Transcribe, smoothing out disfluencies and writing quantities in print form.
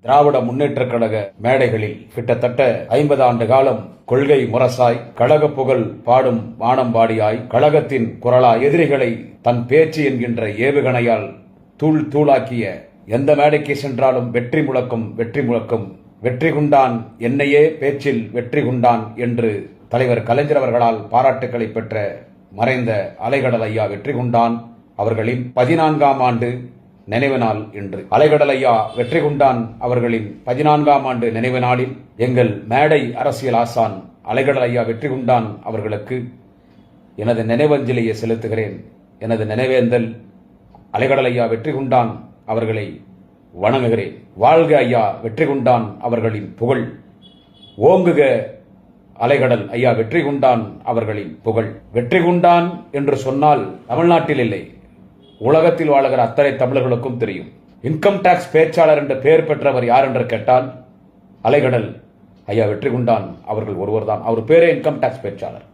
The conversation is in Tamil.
திராவிட முன்னேற்றக் கழக மேடைகளில் கிட்டத்தட்ட 50 ஆண்டு காலம் கொள்கை முரசாய், கழக புகழ் பாடும் வானம்பாடியாய், கழகத்தின் குரலாய், எதிரிகளை தன் பேச்சு என்கின்ற ஏவுகணையால் தூள் தூளாக்கிய எந்த மேடைக்கு சென்றாலும் வெற்றி முழக்கம், வெற்றி முழக்கம், வெற்றி குண்டான் என்னையே பேச்சில் வெற்றி குண்டான் என்று தலைவர் கலைஞர் அவர்களால் பாராட்டுக்களை பெற்ற மறைந்த அலைகடல் ஐயா வெற்றி குண்டான் அவர்களின் 14ஆம் ஆண்டு நினைவு நாள் இன்று. அலைகடல் ஐயா வெற்றி குண்டான் அவர்களின் 14ஆம் ஆண்டு நினைவு நாளில் எங்கள் மேடை அரசியல் ஆசான் அலைகடல் ஐயா வெற்றி குண்டான் அவர்களுக்கு எனது நினைவஞ்சலியை செலுத்துகிறேன். எனது நினைவேந்தல் அலைகடல் ஐயா வெற்றி குண்டான் அவர்களை வணங்குகிறேன். வாழ்க ஐயா வெற்றி குண்டான் அவர்களின் புகழ், ஓங்குக அலைகடல் ஐயா வெற்றி குண்டான் அவர்களின் புகழ். வெற்றி குண்டான் என்று சொன்னால் தமிழ்நாட்டில் இல்லை, உலகத்தில் வாழுகிற அத்தனை தமிழர்களுக்கும் தெரியும். இன்கம் டாக்ஸ் பேச்சாளர் என்ற பெயர் பெற்றவர் யார் என்று கேட்டால் அலைகடல் ஐயா வெற்றி குண்டான் அவர்கள் ஒருவர் தான். அவர் பேரே இன்கம் டாக்ஸ் பேச்சாளர்.